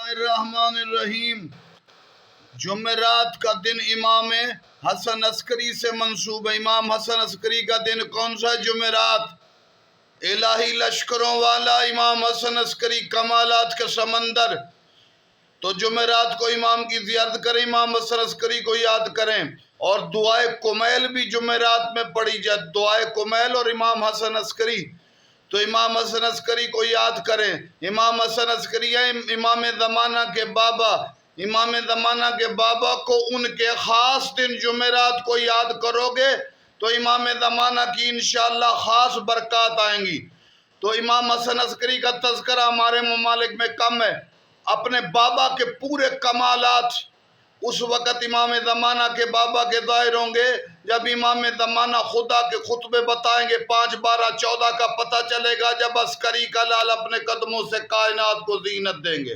बिस्मिल्लाहिर्रहमानिर्रहीम। जुमेरात का दिन इमाम हसन अस्करी से मंसूब है। इमाम हसन अस्करी का दिन कौन सा? जुमेरात। इलाही लश्करों वाला इमाम हसन अस्करी, कमालात के समंदर। तो जुमेरात को इमाम की ज़ियारत करें, इमाम हसन अस्करी को याद करें। और दुआए कुमैल भी जुमेरात में पढ़ी जाए, दुआए कुमैल और इमाम हसन अस्करी। तो इमाम हसन अस्करी को याद करें। इमाम हसन अस्करी है इमाम ज़माना के बाबा। इमाम ज़माना के बाबा को उनके ख़ास दिन जुमेरात को याद करोगे तो इमाम ज़माना की इंशाअल्लाह ख़ास बरक़ात आएंगी। तो इमाम हसन अस्करी का तज़किरा हमारे ममालिक में कम है। अपने बाबा के पूरे कमालात उस वक़्त इमाम ज़माना के बाबा के ज़ाहिर होंगे जब इमाम ज़माना खुदा के खुतबे बताएंगे। 5, 12, 14 का पता चलेगा जब अस्करी का लाल अपने कदमों से कायनात को ज़ीनत देंगे।